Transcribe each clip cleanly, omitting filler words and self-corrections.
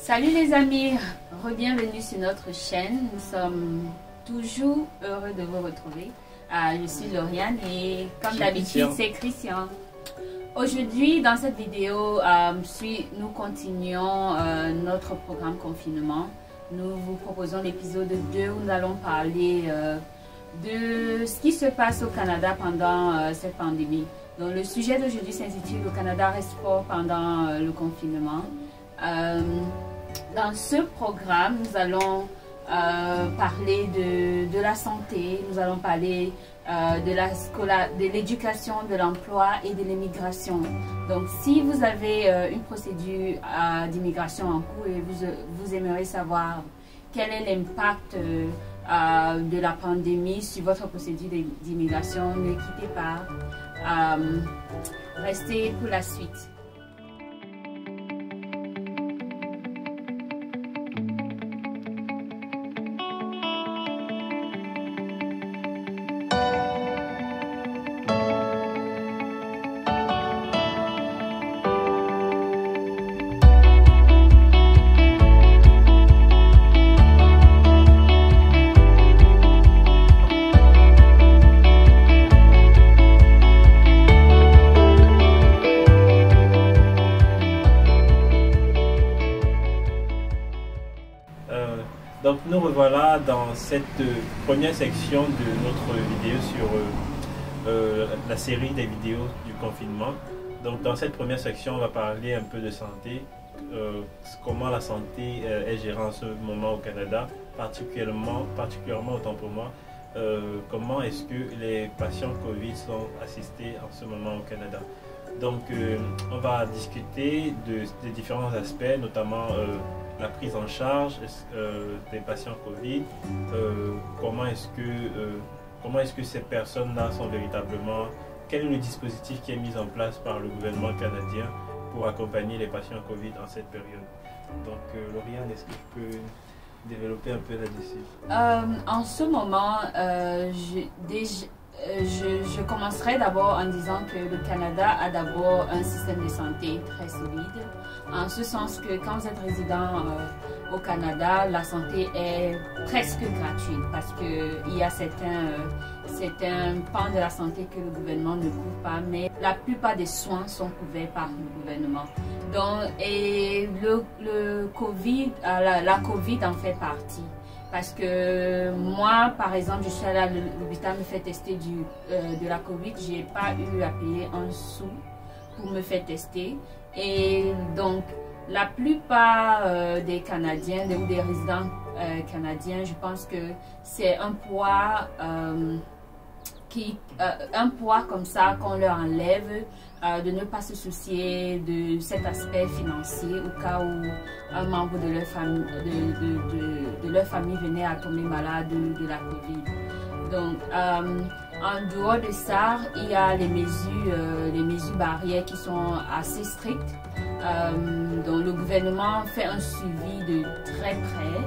Salut les amis, bienvenue sur notre chaîne. Nous sommes toujours heureux de vous retrouver. Je suis Lauriane et comme d'habitude c'est Christian. Aujourd'hui dans cette vidéo, nous continuons notre programme confinement. Nous vous proposons l'épisode 2 où nous allons parler de ce qui se passe au Canada pendant cette pandémie. Donc le sujet d'aujourd'hui s'intitule « Le Canada reste fort pendant le confinement ». Dans ce programme, nous allons parler de la santé, nous allons parler de l'éducation, de l'emploi et de l'immigration. Donc, si vous avez une procédure d'immigration en cours et vous aimeriez savoir quel est l'impact de la pandémie sur votre procédure d'immigration, ne quittez pas, restez pour la suite. Donc nous revoilà dans cette première section de notre vidéo sur la série des vidéos du confinement. Donc dans cette première section, on va parler un peu de santé, comment la santé est gérée en ce moment au Canada, particulièrement autant pour moi, comment est-ce que les patients Covid sont assistés en ce moment au Canada. Donc on va discuter des différents aspects, notamment la prise en charge des patients Covid, comment est-ce que ces personnes-là sont véritablement, quel est le dispositif qui est mis en place par le gouvernement canadien pour accompagner les patients Covid en cette période. Donc Lauriane, est-ce que tu peux développer un peu là-dessus? En ce moment, je commencerai d'abord en disant que le Canada a d'abord un système de santé très solide, en ce sens que quand vous êtes résident au Canada, la santé est presque gratuite parce qu'il y a certains pans de la santé que le gouvernement ne couvre pas, mais la plupart des soins sont couverts par le gouvernement. Donc, et le COVID, la COVID en fait partie. Parce que moi, par exemple, je suis allée à l'hôpital me faire tester de la COVID. Je n'ai pas eu à payer un sou pour me faire tester. Et donc, la plupart des Canadiens ou des résidents canadiens, je pense que c'est un poids comme ça qu'on leur enlève, de ne pas se soucier de cet aspect financier au cas où un membre de leur famille venait à tomber malade de la COVID. Donc, en dehors de ça, il y a les mesures barrières qui sont assez strictes. Donc, le gouvernement fait un suivi de très près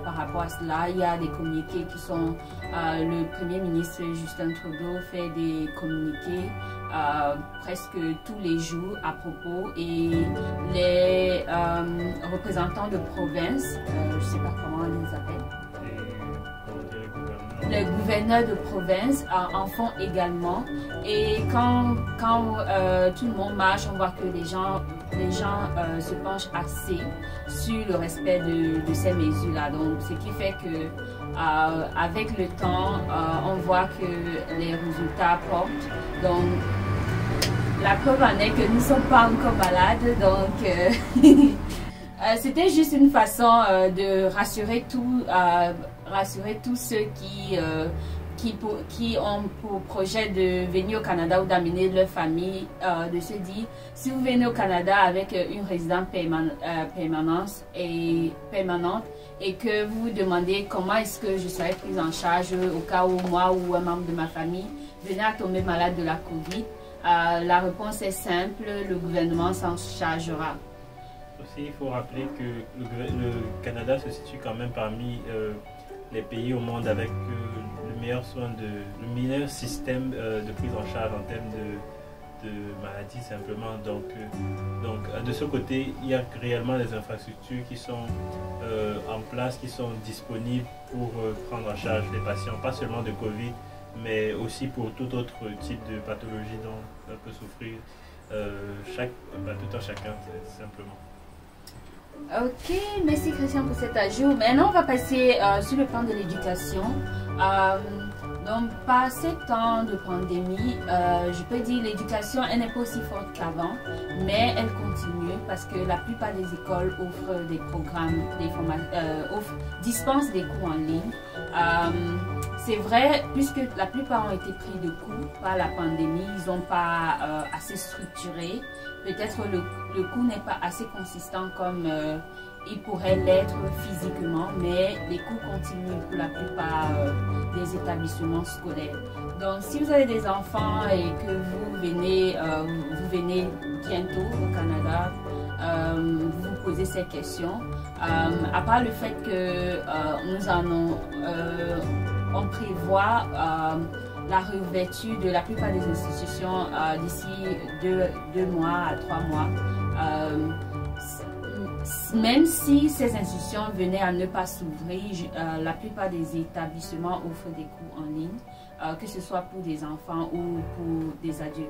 par rapport à cela. Il y a des communiqués qui sont... le Premier ministre Justin Trudeau fait des communiqués presque tous les jours à propos, et les représentants de province, je ne sais pas comment on les appelle, les gouverneurs de province en font également. Et quand tout le monde marche, on voit que les gens se penchent assez sur le respect de ces mesures-là. Donc, ce qui fait que avec le temps, on voit que les résultats portent. Donc, la preuve en est que nous ne sommes pas encore malades. Donc, c'était juste une façon de rassurer tous ceux qui ont pour projet de venir au Canada ou d'amener leur famille, de se dire, si vous venez au Canada avec une résidence permanente et que vous vous demandez comment est-ce que je serai prise en charge au cas où moi ou un membre de ma famille venait à tomber malade de la COVID, la réponse est simple, le gouvernement s'en chargera. Aussi, il faut rappeler que le Canada se situe quand même parmi les pays au monde avec le meilleur système de prise en charge en termes de maladie simplement. Donc de ce côté, il y a réellement des infrastructures qui sont en place, qui sont disponibles pour prendre en charge les patients, pas seulement de Covid, mais aussi pour tout autre type de pathologie dont peut souffrir tout un chacun simplement. Ok, merci Christian pour cet ajout. Maintenant, on va passer sur le plan de l'éducation. Donc, par ces temps de pandémie, je peux dire l'éducation, elle n'est pas aussi forte qu'avant, mais elle continue parce que la plupart des écoles offrent des programmes, dispensent des cours en ligne. C'est vrai, puisque la plupart ont été pris de coup par la pandémie, ils n'ont pas assez structuré. Peut-être le cours n'est pas assez consistant comme il pourrait l'être physiquement, mais les cours continuent pour la plupart des établissements scolaires. Donc, si vous avez des enfants et que vous venez bientôt au Canada, vous vous posez ces questions. À part le fait que on prévoit la réouverture de la plupart des institutions d'ici 2 mois à 3 mois. Même si ces institutions venaient à ne pas s'ouvrir, la plupart des établissements offrent des cours en ligne, que ce soit pour des enfants ou pour des adultes.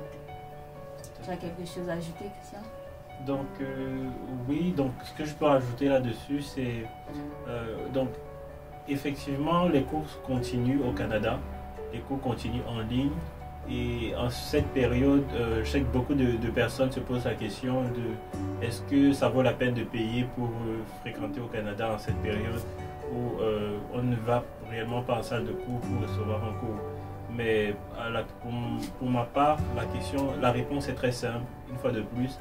Tu as quelque chose à ajouter, Christian? Donc, oui, donc ce que je peux ajouter là-dessus, c'est donc effectivement les cours continuent au Canada, les cours continuent en ligne. Et en cette période, je sais que beaucoup de personnes se posent la question de est-ce que ça vaut la peine de payer pour fréquenter au Canada en cette période où on ne va réellement pas en salle de cours pour recevoir un cours. Mais pour ma part, la réponse est très simple, une fois de plus.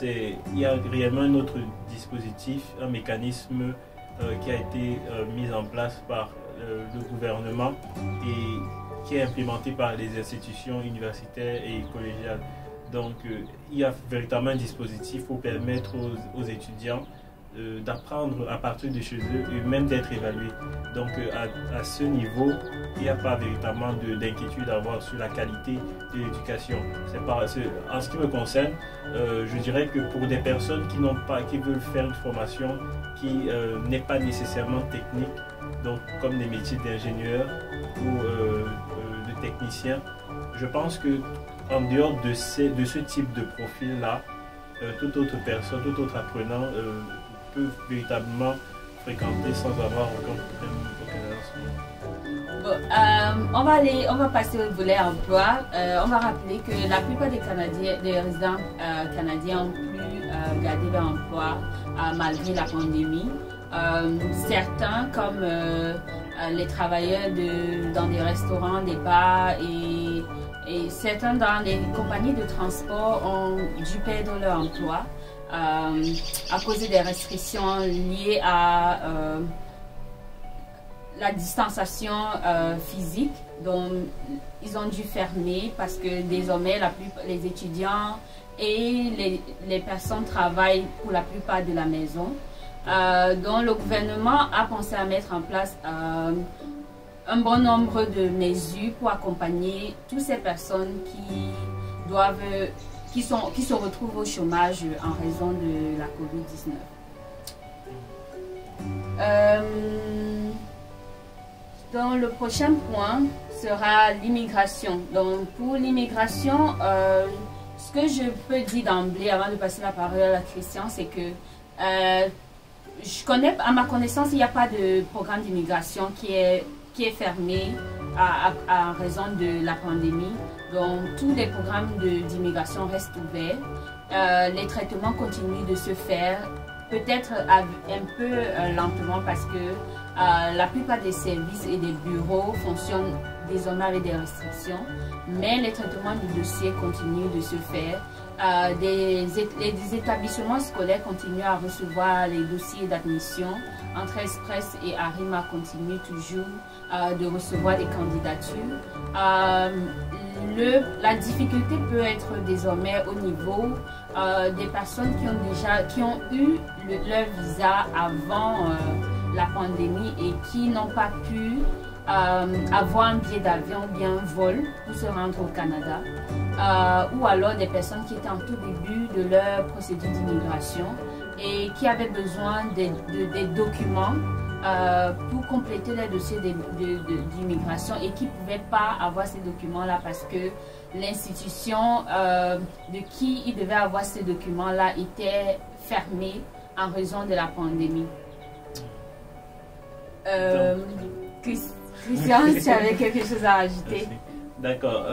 Il y a réellement un autre dispositif, un mécanisme qui a été mis en place par le gouvernement et qui est implémenté par les institutions universitaires et collégiales. Donc, il y a véritablement un dispositif pour permettre aux étudiants d'apprendre à partir de chez eux et même d'être évalués. Donc, à ce niveau, il n'y a pas véritablement d'inquiétude à avoir sur la qualité de l'éducation. En ce qui me concerne, je dirais que pour des personnes qui veulent faire une formation qui n'est pas nécessairement technique, donc comme des métiers d'ingénieur ou de technicien, je pense que en dehors de ce type de profil-là, toute autre personne, tout autre apprenant peut véritablement fréquenter sans avoir aucun problème au Canada. Bon, on va passer au volet emploi. On va rappeler que la plupart des résidents canadiens ont pu garder leur emploi malgré la pandémie. Certains, comme les travailleurs dans des restaurants, des bars et certains dans les compagnies de transport ont dû perdre leur emploi à cause des restrictions liées à la distanciation physique. Donc, ils ont dû fermer parce que désormais, les étudiants et les personnes travaillent pour la plupart de la maison. Donc, le gouvernement a pensé à mettre en place un bon nombre de mesures pour accompagner toutes ces personnes qui se retrouvent au chômage en raison de la COVID-19. Donc, le prochain point sera l'immigration. Donc, pour l'immigration, ce que je peux dire d'emblée avant de passer la parole à Christian, c'est que à ma connaissance, il n'y a pas de programme d'immigration qui est fermé en raison de la pandémie. Donc, tous les programmes d'immigration restent ouverts. Les traitements continuent de se faire, peut-être un peu lentement parce que la plupart des services et des bureaux fonctionnent désormais avec des restrictions, mais les traitements du dossier continuent de se faire. Les établissements scolaires continuent à recevoir les dossiers d'admission. Entre Express et Arima continuent toujours de recevoir des candidatures. La difficulté peut être désormais au niveau des personnes qui ont eu leur visa avant la pandémie et qui n'ont pas pu avoir un billet d'avion ou bien un vol pour se rendre au Canada. ou alors des personnes qui étaient en tout début de leur procédure d'immigration et qui avaient besoin des documents pour compléter les dossiers d'immigration et qui ne pouvaient pas avoir ces documents-là parce que l'institution de qui ils devaient avoir ces documents-là était fermée en raison de la pandémie. Christian, tu avais quelque chose à ajouter? D'accord.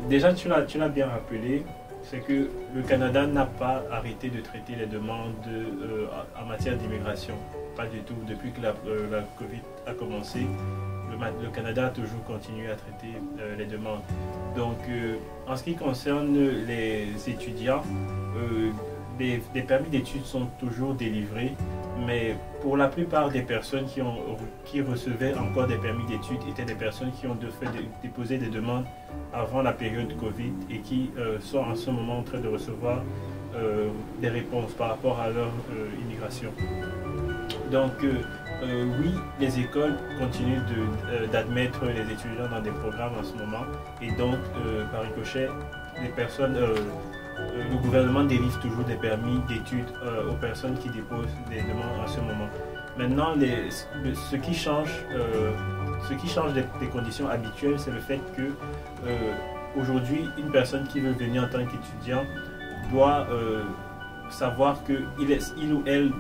Déjà, tu l'as bien rappelé, c'est que le Canada n'a pas arrêté de traiter les demandes en matière d'immigration. Pas du tout. Depuis que la Covid a commencé, le Canada a toujours continué à traiter les demandes. Donc, en ce qui concerne les étudiants, des permis d'études sont toujours délivrés, mais pour la plupart des personnes qui recevaient encore des permis d'études étaient des personnes qui ont déposé des demandes avant la période Covid et qui sont en ce moment en train de recevoir des réponses par rapport à leur immigration. Donc, oui, les écoles continuent d'admettre les étudiants dans des programmes en ce moment et donc, par ricochet, les personnes... le gouvernement délivre toujours des permis d'études aux personnes qui déposent des demandes en ce moment. Maintenant, ce qui change des conditions habituelles, c'est le fait que aujourd'hui, une personne qui veut venir en tant qu'étudiant doit savoir qu'il ou elle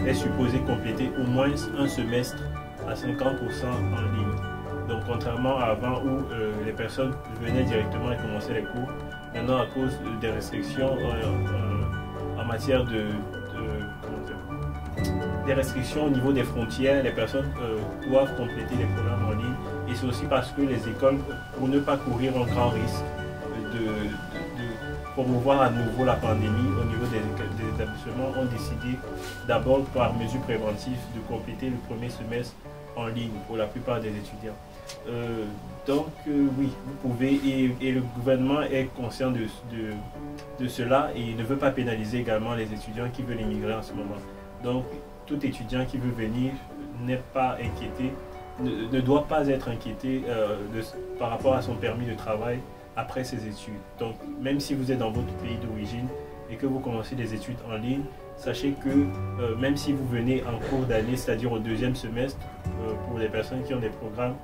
est supposé compléter au moins un semestre à 50% en ligne. Donc, contrairement à avant où les personnes venaient directement et commençaient les cours, maintenant, à cause des restrictions en matière des restrictions au niveau des frontières, les personnes doivent compléter les programmes en ligne. Et c'est aussi parce que les écoles, pour ne pas courir un grand risque de promouvoir à nouveau la pandémie au niveau des établissements, ont décidé d'abord par mesure préventive de compléter le premier semestre en ligne pour la plupart des étudiants. Donc oui, vous pouvez, et le gouvernement est conscient de cela et il ne veut pas pénaliser également les étudiants qui veulent immigrer en ce moment. Donc tout étudiant qui veut venir n'est pas inquiété, ne doit pas être inquiété par rapport à son permis de travail après ses études. Donc même si vous êtes dans votre pays d'origine et que vous commencez des études en ligne, sachez que même si vous venez en cours d'année, c'est-à-dire au deuxième semestre, pour les personnes qui ont des programmes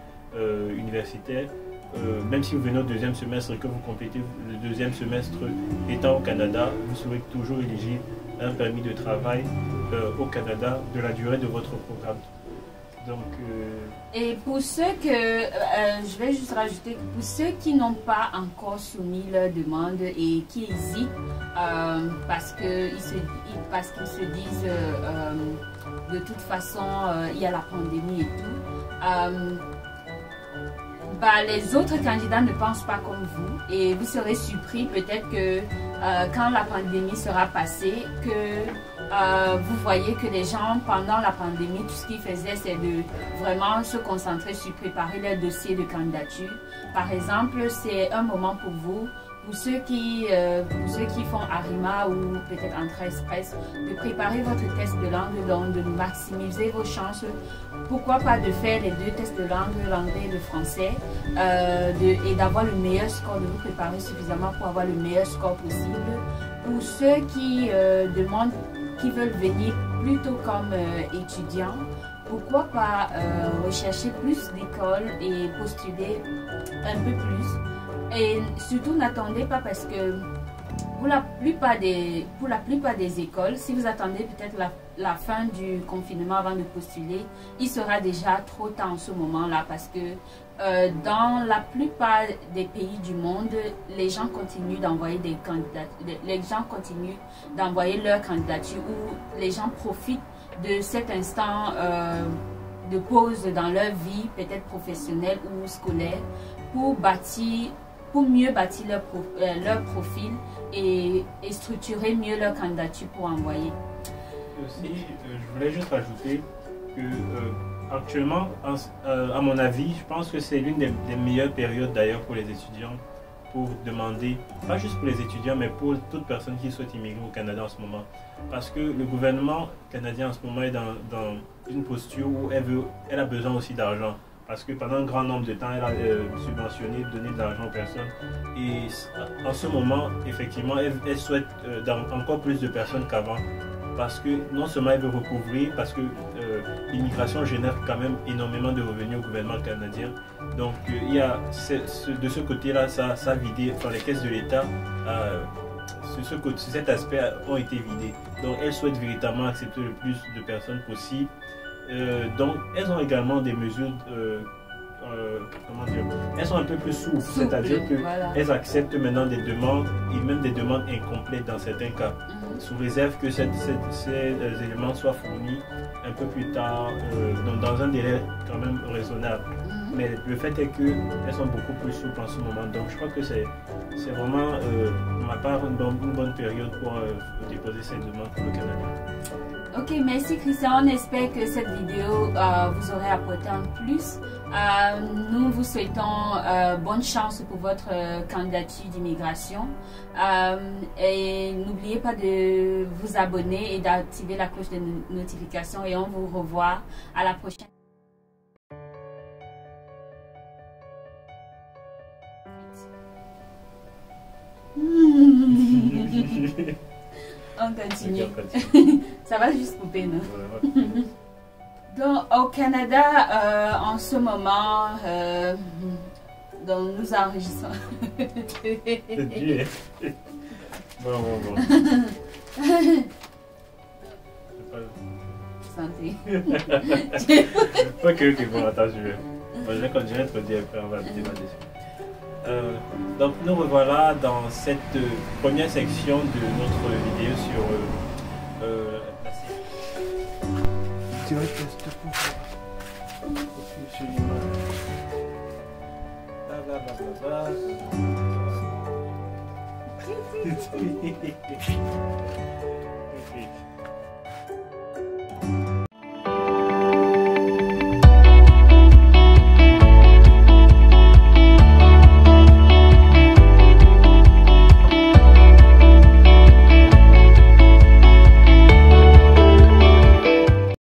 universitaires, même si vous venez au deuxième semestre et que vous complétez le deuxième semestre étant au Canada, vous serez toujours éligible à un permis de travail au Canada de la durée de votre programme. Donc, et pour ceux que, je vais juste rajouter, pour ceux qui n'ont pas encore soumis leur demande et qui hésitent parce qu'ils se disent de toute façon il y a la pandémie et tout, les autres candidats ne pensent pas comme vous et vous serez surpris peut-être que quand la pandémie sera passée, que vous voyez que les gens, pendant la pandémie, tout ce qu'ils faisaient, c'est de vraiment se concentrer sur préparer leur dossier de candidature. Par exemple, c'est un moment pour vous, pour ceux qui font ARIMA ou peut-être Entrée Express, de préparer votre test de langue, donc de maximiser vos chances. Pourquoi pas de faire les deux tests de langue, l'anglais et le français, et d'avoir le meilleur score, de vous préparer suffisamment pour avoir le meilleur score possible. Pour ceux qui qui veulent venir plutôt comme étudiants, pourquoi pas rechercher plus d'écoles et postuler un peu plus. Et surtout, n'attendez pas parce que pour la plupart des écoles, si vous attendez peut-être la fin du confinement avant de postuler, il sera déjà trop tard en ce moment-là parce que dans la plupart des pays du monde, les gens continuent d'envoyer des candidats, les gens continuent d'envoyer leur candidature ou les gens profitent de cet instant de pause dans leur vie, peut-être professionnelle ou scolaire, pour mieux bâtir leur profil et structurer mieux leur candidature pour envoyer. Aussi, je voulais juste rajouter que actuellement, à mon avis, je pense que c'est l'une des meilleures périodes d'ailleurs pour les étudiants pour demander, pas juste pour les étudiants, mais pour toute personne qui souhaite immigrer au Canada en ce moment. Parce que le gouvernement canadien en ce moment est dans une posture où elle a besoin aussi d'argent. parce que pendant un grand nombre de temps, elle a subventionné, donné de l'argent aux personnes. Et en ce moment, effectivement, elle souhaite encore plus de personnes qu'avant. Parce que non seulement elle veut recouvrir, parce que l'immigration génère quand même énormément de revenus au gouvernement canadien. Donc il y a de ce côté-là, ça a vidé, enfin les caisses de l'État, sur cet aspect ont été vidées. Donc elles souhaitent véritablement accepter le plus de personnes possible. Donc elles ont également des mesures, comment dire, elles sont un peu plus souples, c'est-à-dire qu'elles acceptent maintenant des demandes, et même des demandes incomplètes dans certains cas, sous réserve que ces éléments soient fournis un peu plus tard, dans un délai quand même raisonnable. Mais le fait est qu'elles sont beaucoup plus souples en ce moment, donc je crois que c'est vraiment, pour ma part, une bonne période pour déposer ces demandes pour le Canada. Ok, merci Christian. On espère que cette vidéo vous aurait apporté un plus. Nous vous souhaitons bonne chance pour votre candidature d'immigration. Et n'oubliez pas de vous abonner et d'activer la cloche de notification. Et on vous revoit à la prochaine. On continue. Ça va juste couper, non? Donc, au Canada, en ce moment, donc nous enregistrons. C'est dur. Bon. Santé. Ok, bon, attends, je vais continuer à te dire après, on va débattre dessus. Donc nous revoilà dans cette première section de notre vidéo sur la série. Tu vas tester pour ça.